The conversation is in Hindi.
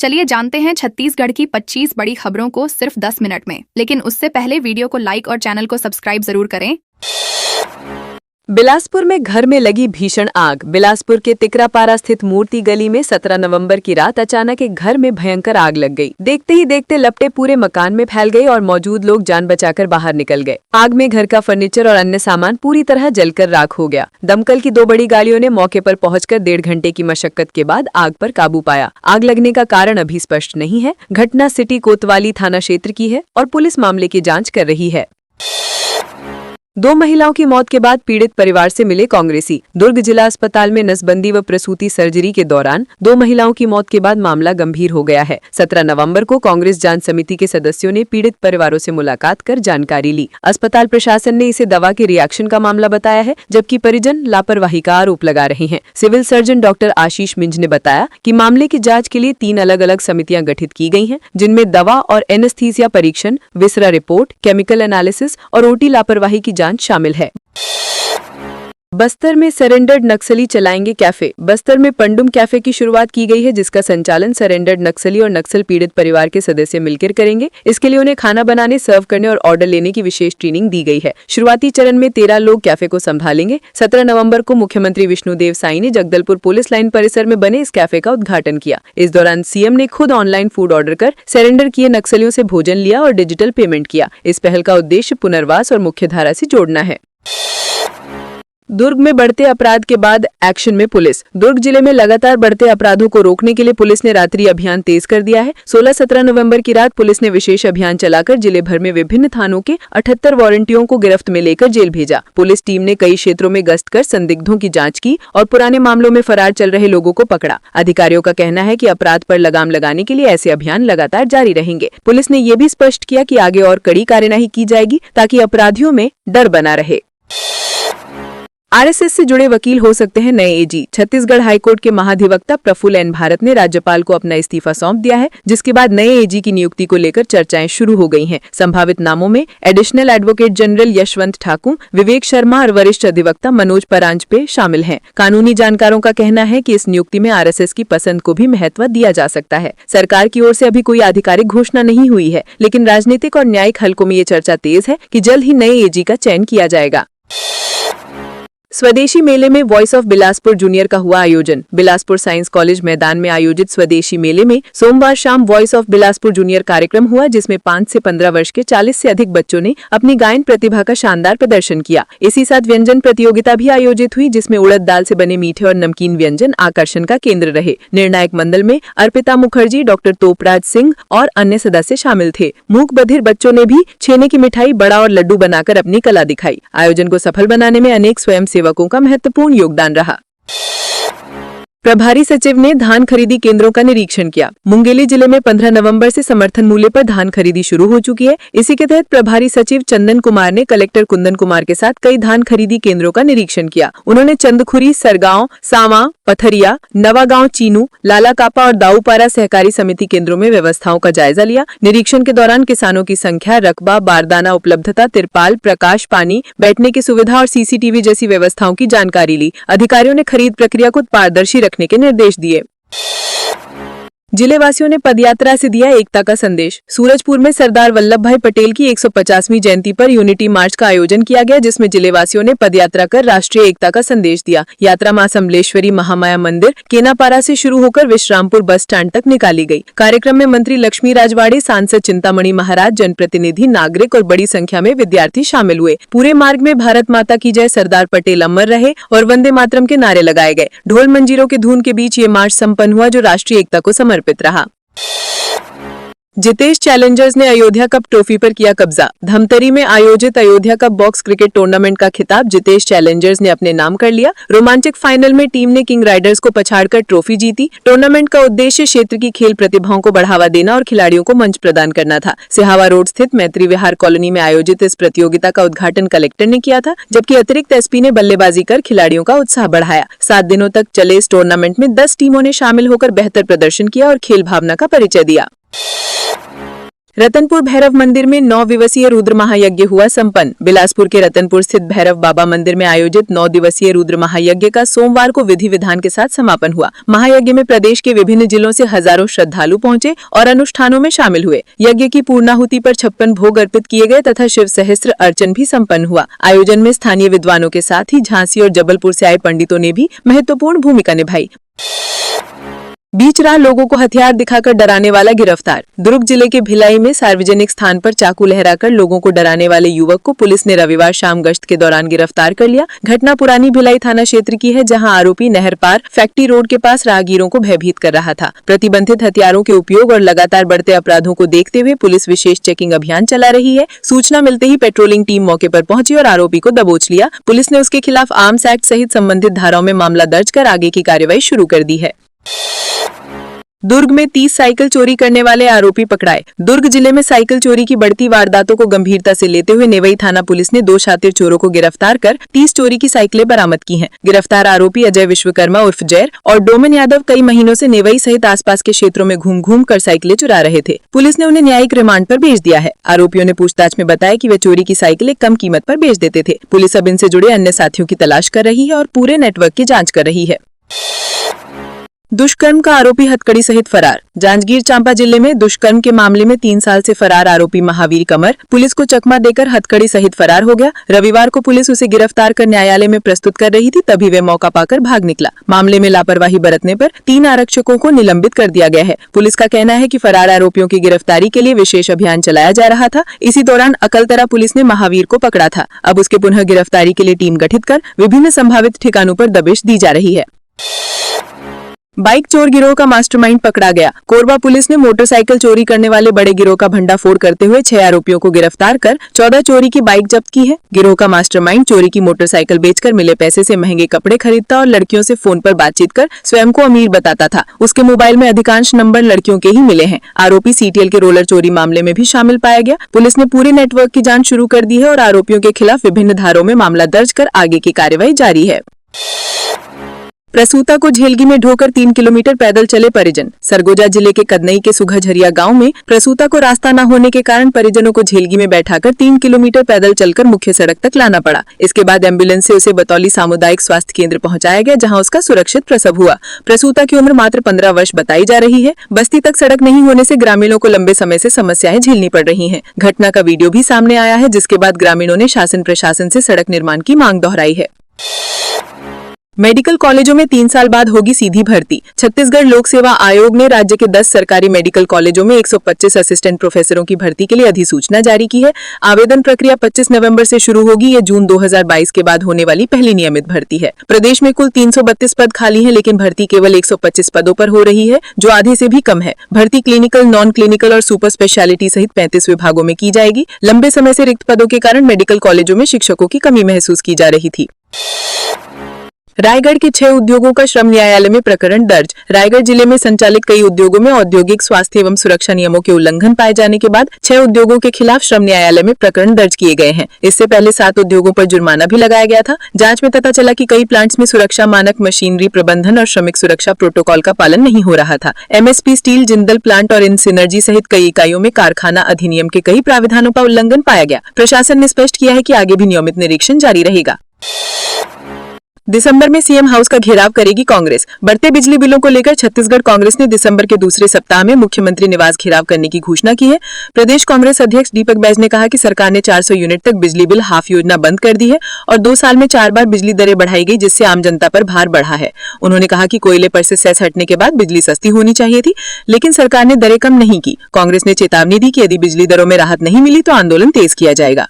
चलिए जानते हैं छत्तीसगढ़ की 25 बड़ी खबरों को सिर्फ 10 मिनट में। लेकिन उससे पहले वीडियो को लाइक और चैनल को सब्सक्राइब जरूर करें। बिलासपुर में घर में लगी भीषण आग। बिलासपुर के तिकरापारा स्थित मूर्ति गली में 17 नवंबर की रात अचानक एक घर में भयंकर आग लग गई। देखते ही देखते लपटें पूरे मकान में फैल गई और मौजूद लोग जान बचाकर बाहर निकल गए। आग में घर का फर्नीचर और अन्य सामान पूरी तरह जलकर राख हो गया। दमकल की 2 बड़ी गाड़ियों ने मौके पर पहुंचकर 1.5 घंटे की मशक्कत के बाद आग पर काबू पाया। आग लगने का कारण अभी स्पष्ट नहीं है। घटना सिटी कोतवाली थाना क्षेत्र की है और पुलिस मामले की जाँच कर रही है। 2 महिलाओं की मौत के बाद पीड़ित परिवार से मिले कांग्रेसी। दुर्ग जिला अस्पताल में नसबंदी व प्रसूति सर्जरी के दौरान 2 महिलाओं की मौत के बाद मामला गंभीर हो गया है। 17 नवंबर को कांग्रेस जांच समिति के सदस्यों ने पीड़ित परिवारों से मुलाकात कर जानकारी ली। अस्पताल प्रशासन ने इसे दवा के रिएक्शन का मामला बताया है, जबकि परिजन लापरवाही का आरोप लगा रहे हैं। सिविल सर्जन डॉक्टर आशीष मिंज ने बताया कि मामले की जाँच के लिए 3 अलग अलग समितियां गठित की गई हैं, जिनमें दवा और एनेस्थीसिया परीक्षण, विसरा रिपोर्ट, केमिकल एनालिसिस और ओटी लापरवाही की जांच शामिल है। बस्तर में सरेंडर्ड नक्सली चलाएंगे कैफे। बस्तर में पंडुम कैफे की शुरुआत की गई है, जिसका संचालन सरेंडर्ड नक्सली और नक्सल पीड़ित परिवार के सदस्य मिलकर करेंगे। इसके लिए उन्हें खाना बनाने, सर्व करने और ऑर्डर लेने की विशेष ट्रेनिंग दी गई है। शुरुआती चरण में 13 लोग कैफे को संभालेंगे। 17 नवंबर को मुख्यमंत्री विष्णुदेव साई ने जगदलपुर पुलिस लाइन परिसर में बने इस कैफे का उद्घाटन किया। इस दौरान सीएम ने खुद ऑनलाइन फूड ऑर्डर कर सरेंडर किए नक्सलियों से भोजन लिया और डिजिटल पेमेंट किया। इस पहल का उद्देश्य पुनर्वास और मुख्यधारा से जोड़ना है। दुर्ग में बढ़ते अपराध के बाद एक्शन में पुलिस। दुर्ग जिले में लगातार बढ़ते अपराधों को रोकने के लिए पुलिस ने रात्रि अभियान तेज कर दिया है। 16-17 नवंबर की रात पुलिस ने विशेष अभियान चलाकर जिले भर में विभिन्न थानों के 78 वारंटियों को गिरफ्त में लेकर जेल भेजा। पुलिस टीम ने कई क्षेत्रों में गश्त कर संदिग्धों की जांच की और पुराने मामलों में फरार चल रहे लोगों को पकड़ा। अधिकारियों का कहना है कि अपराध पर लगाम लगाने के लिए ऐसे अभियान लगातार जारी रहेंगे। पुलिस ने ये भी स्पष्ट किया कि आगे और कड़ी कार्यवाही की जाएगी ताकि अपराधियों में डर बना रहे। आरएसएस से जुड़े वकील हो सकते हैं नए एजी। छत्तीसगढ़ हाईकोर्ट के महाधिवक्ता प्रफुल्ल एन भारत ने राज्यपाल को अपना इस्तीफा सौंप दिया है, जिसके बाद नए एजी की नियुक्ति को लेकर चर्चाएं शुरू हो गई हैं। संभावित नामों में additional advocate general Yashwant Thakur, Vivek Sharma और वरिष्ठ अधिवक्ता मनोज परांजपे शामिल हैं। कानूनी जानकारों का कहना है कि इस नियुक्ति में आरएसएस की पसंद को भी महत्व दिया जा सकता है। सरकार की ओर से अभी कोई आधिकारिक घोषणा नहीं हुई है, लेकिन राजनीतिक और न्यायिक हलकों में ये चर्चा तेज है कि जल्द ही नए एजी का चयन किया जाएगा। स्वदेशी मेले में वॉइस ऑफ बिलासपुर जूनियर का हुआ आयोजन। बिलासपुर साइंस कॉलेज मैदान में आयोजित स्वदेशी मेले में सोमवार शाम वॉइस ऑफ बिलासपुर जूनियर कार्यक्रम हुआ, जिसमें 5 से 15 वर्ष के 40 से अधिक बच्चों ने अपनी गायन प्रतिभा का शानदार प्रदर्शन किया। इसी साथ व्यंजन प्रतियोगिता भी आयोजित हुई, जिसमें उड़द दाल से बने मीठे और नमकीन व्यंजन आकर्षण का केंद्र रहे। निर्णायक मंडल में अर्पिता मुखर्जी, डॉक्टर तोपराज सिंह और अन्य सदस्य शामिल थे। मूक बधिर बच्चों ने भी छेने की मिठाई, बड़ा और लड्डू बनाकर अपनी कला दिखाई। आयोजन को सफल बनाने में अनेक स्वयं सेवकों का महत्वपूर्ण योगदान रहा। प्रभारी सचिव ने धान खरीदी केंद्रों का निरीक्षण किया। मुंगेली जिले में 15 नवंबर से समर्थन मूल्य पर धान खरीदी शुरू हो चुकी है। इसी के तहत प्रभारी सचिव चंदन कुमार ने कलेक्टर कुंदन कुमार के साथ कई धान खरीदी केंद्रों का निरीक्षण किया। उन्होंने चंदखुरी, सरगांव, सावा, पथरिया, नवागांव, चीनू, लालाकापा और दाऊपारा सहकारी समिति केंद्रों में व्यवस्थाओं का जायजा लिया। निरीक्षण के दौरान किसानों की संख्या, रकबा, बारदाना उपलब्धता, तिरपाल, प्रकाश, पानी, बैठने की सुविधा और सीसीटीवी जैसी व्यवस्थाओं की जानकारी ली। अधिकारियों ने खरीद प्रक्रिया को पारदर्शी रखने के निर्देश दिए। जिलेवासियों ने पदयात्रा से दिया एकता का संदेश। सूरजपुर में सरदार वल्लभ भाई पटेल की 150वीं जयंती पर यूनिटी मार्च का आयोजन किया गया, जिसमें जिलेवासियों ने पदयात्रा कर राष्ट्रीय एकता का संदेश दिया। यात्रा मां समलेश्वरी महामाया मंदिर, केनापारा से शुरू होकर विश्रामपुर बस स्टैंड तक निकाली गई। कार्यक्रम में मंत्री लक्ष्मी राजवाड़े, सांसद चिंतामणि महाराज, जनप्रतिनिधि, नागरिक और बड़ी संख्या में विद्यार्थी शामिल हुए। पूरे मार्ग में भारत माता की जय, सरदार पटेल अमर रहे और वंदे मातरम के नारे लगाए गए। ढोल मंजीरों के धुन के बीच ये मार्च संपन्न हुआ, जो राष्ट्रीय एकता को समर्पित रहा। जितेश चैलेंजर्स ने अयोध्या कप ट्रॉफी पर किया कब्जा। धमतरी में आयोजित Ayodhya cup box cricket tournament का खिताब जितेश चैलेंजर्स ने अपने नाम कर लिया। रोमांचक फाइनल में टीम ने किंग राइडर्स को पछाड़कर ट्रॉफी जीती। टूर्नामेंट का उद्देश्य क्षेत्र की खेल प्रतिभाओं को बढ़ावा देना और खिलाड़ियों को मंच प्रदान करना था। सिहावा रोड स्थित मैत्री विहार कॉलोनी में आयोजित इस प्रतियोगिता का उद्घाटन कलेक्टर ने किया था, जबकि अतिरिक्त एसपी ने बल्लेबाजी कर खिलाड़ियों का उत्साह बढ़ाया। 7 दिनों तक चले इस टूर्नामेंट में 10 टीमों ने शामिल होकर बेहतर प्रदर्शन किया और खेल भावना का परिचय दिया। रतनपुर भैरव मंदिर में 9 दिवसीय रुद्र महायज्ञ हुआ संपन्न। बिलासपुर के रतनपुर स्थित भैरव बाबा मंदिर में आयोजित 9 दिवसीय रुद्र महायज्ञ का सोमवार को विधि विधान के साथ समापन हुआ। महायज्ञ में प्रदेश के विभिन्न जिलों से हजारों श्रद्धालु पहुंचे और अनुष्ठानों में शामिल हुए। यज्ञ की पूर्णाहुति पर 56 भोग अर्पित किए गए तथा शिव सहस्त्र अर्चन भी संपन्न हुआ। आयोजन में स्थानीय विद्वानों के साथ ही झांसी और जबलपुर से आए पंडितों ने भी महत्वपूर्ण भूमिका निभाई। बीच राह लोगों को हथियार दिखाकर डराने वाला गिरफ्तार। दुर्ग जिले के भिलाई में सार्वजनिक स्थान पर चाकू लहराकर लोगों को डराने वाले युवक को पुलिस ने रविवार शाम गश्त के दौरान गिरफ्तार कर लिया। घटना पुरानी भिलाई थाना क्षेत्र की है, जहां आरोपी नहर पार फैक्ट्री रोड के पास राहगीरों को भयभीत कर रहा था। प्रतिबंधित हथियारों के उपयोग और लगातार बढ़ते अपराधों को देखते हुए पुलिस विशेष चेकिंग अभियान चला रही है। सूचना मिलते ही पेट्रोलिंग टीम मौके पर पहुंची और आरोपी को दबोच लिया। पुलिस ने उसके खिलाफ आर्म्स एक्ट सहित संबंधित धाराओं में मामला दर्ज कर आगे की कार्रवाई शुरू कर दी है। दुर्ग में 30 साइकिल चोरी करने वाले आरोपी पकड़ाए। दुर्ग जिले में साइकिल चोरी की बढ़ती वारदातों को गंभीरता से लेते हुए नेवई थाना पुलिस ने 2 शातिर चोरों को गिरफ्तार कर 30 चोरी की साइकिलें बरामद की हैं। गिरफ्तार आरोपी अजय विश्वकर्मा उर्फ जैर और डोमन यादव कई महीनों से नेवई सहित आसपास के क्षेत्रों में घूम कर साइकिलें चुरा रहे थे। पुलिस ने उन्हें न्यायिक रिमांड पर भेज दिया है। आरोपियों ने पूछताछ में बताया कि वे चोरी की साइकिलें कम कीमत पर बेच देते थे। पुलिस अब इनसे जुड़े अन्य साथियों की तलाश कर रही है और पूरे नेटवर्क की जाँच कर रही है। दुष्कर्म का आरोपी हथकड़ी सहित फरार। जांजगीर चांपा जिले में दुष्कर्म के मामले में 3 साल से फरार आरोपी महावीर कमर पुलिस को चकमा देकर हथकड़ी सहित फरार हो गया। रविवार को पुलिस उसे गिरफ्तार कर न्यायालय में प्रस्तुत कर रही थी, तभी वे मौका पाकर भाग निकला। मामले में लापरवाही बरतने पर 3 आरक्षकों को निलंबित कर दिया गया है। पुलिस का कहना है कि फरार आरोपियों की गिरफ्तारी के लिए विशेष अभियान चलाया जा रहा था। इसी दौरान अकलतरा पुलिस ने महावीर को पकड़ा था। अब उसके पुनः गिरफ्तारी के लिए टीम गठित कर विभिन्न संभावित ठिकानों पर दबिश दी जा रही है। बाइक चोर गिरोह का मास्टरमाइंड पकड़ा गया। कोरबा पुलिस ने मोटरसाइकिल चोरी करने वाले बड़े गिरोह का भंडाफोड़ करते हुए 6 आरोपियों को गिरफ्तार कर 14 चोरी की बाइक जब्त की है। गिरोह का मास्टरमाइंड चोरी की मोटरसाइकिल बेचकर मिले पैसे से महंगे कपड़े खरीदता और लड़कियों से फोन पर बातचीत कर स्वयं को अमीर बताता था। उसके मोबाइल में अधिकांश नंबर लड़कियों के ही मिले हैं। आरोपी सीटीएल के रोलर चोरी मामले में भी शामिल पाया गया। पुलिस ने पूरे नेटवर्क की जाँच शुरू कर दी है और आरोपियों के खिलाफ विभिन्न धाराओं में मामला दर्ज कर आगे की कार्रवाई जारी है। प्रसूता को झेलगी में ढोकर 3 किलोमीटर पैदल चले परिजन। सरगोजा जिले के कदनई के सुघाझरिया गांव में प्रसूता को रास्ता न होने के कारण परिजनों को झेलगी में बैठाकर 3 किलोमीटर पैदल चलकर मुख्य सड़क तक लाना पड़ा। इसके बाद एम्बुलेंस से उसे बतौली सामुदायिक स्वास्थ्य केंद्र पहुंचाया गया, जहां उसका सुरक्षित प्रसव हुआ। प्रसूता की उम्र मात्र 15 वर्ष बताई जा रही है। बस्ती तक सड़क नहीं होने से ग्रामीणों को लंबे समय से समस्याएं झेलनी पड़ रही है। घटना का वीडियो भी सामने आया है, जिसके बाद ग्रामीणों ने शासन प्रशासन से सड़क निर्माण की मांग दोहराई है। मेडिकल कॉलेजों में 3 साल बाद होगी सीधी भर्ती। छत्तीसगढ़ लोक सेवा आयोग ने राज्य के 10 सरकारी मेडिकल कॉलेजों में 125 असिस्टेंट प्रोफेसरों की भर्ती के लिए अधिसूचना जारी की है। आवेदन प्रक्रिया 25 नवंबर से शुरू होगी। ये जून 2022 के बाद होने वाली पहली नियमित भर्ती है। प्रदेश में कुल 332 पद खाली हैं, लेकिन भर्ती केवल 125 पदों पर हो रही है, जो आधे से भी कम है। भर्ती क्लिनिकल, नॉन क्लिनिकल और सुपर स्पेशलिटी सहित 35 विभागों में की जाएगी। लंबे समय से रिक्त पदों के कारण मेडिकल कॉलेजों में शिक्षकों की कमी महसूस की जा रही थी। रायगढ़ के 6 उद्योगों का श्रम न्यायालय में प्रकरण दर्ज। रायगढ़ जिले में संचालित कई उद्योगों में औद्योगिक स्वास्थ्य एवं सुरक्षा नियमों के उल्लंघन पाए जाने के बाद 6 उद्योगों के खिलाफ श्रम न्यायालय में प्रकरण दर्ज किए गए हैं। इससे पहले 7 उद्योगों पर जुर्माना भी लगाया गया था। जांच में पता चला कि कई प्लांट्स में सुरक्षा मानक, मशीनरी प्रबंधन और श्रमिक सुरक्षा प्रोटोकॉल का पालन नहीं हो रहा था। एमएसपी स्टील, जिंदल प्लांट और इनसिनर्जी सहित कई इकाइयों में कारखाना अधिनियम के कई प्राविधानों का उल्लंघन पाया गया। प्रशासन ने स्पष्ट किया है कि आगे भी नियमित निरीक्षण जारी रहेगा। दिसंबर में सीएम हाउस का घेराव करेगी कांग्रेस। बढ़ते बिजली बिलों को लेकर छत्तीसगढ़ कांग्रेस ने दिसंबर के दूसरे सप्ताह में मुख्यमंत्री निवास घेराव करने की घोषणा की है। प्रदेश कांग्रेस अध्यक्ष दीपक बैज ने कहा कि सरकार ने 400 यूनिट तक बिजली बिल हाफ योजना बंद कर दी है और 2 साल में 4 बार बिजली दरें बढ़ाई गई, जिससे आम जनता पर भार बढ़ा है। उन्होंने कहा कि कोयले पर से सेस हटने के बाद बिजली सस्ती होनी चाहिए थी, लेकिन सरकार ने दरें कम नहीं की। कांग्रेस ने चेतावनी दी कि यदि बिजली दरों में राहत नहीं मिली तो आंदोलन तेज किया जाएगा।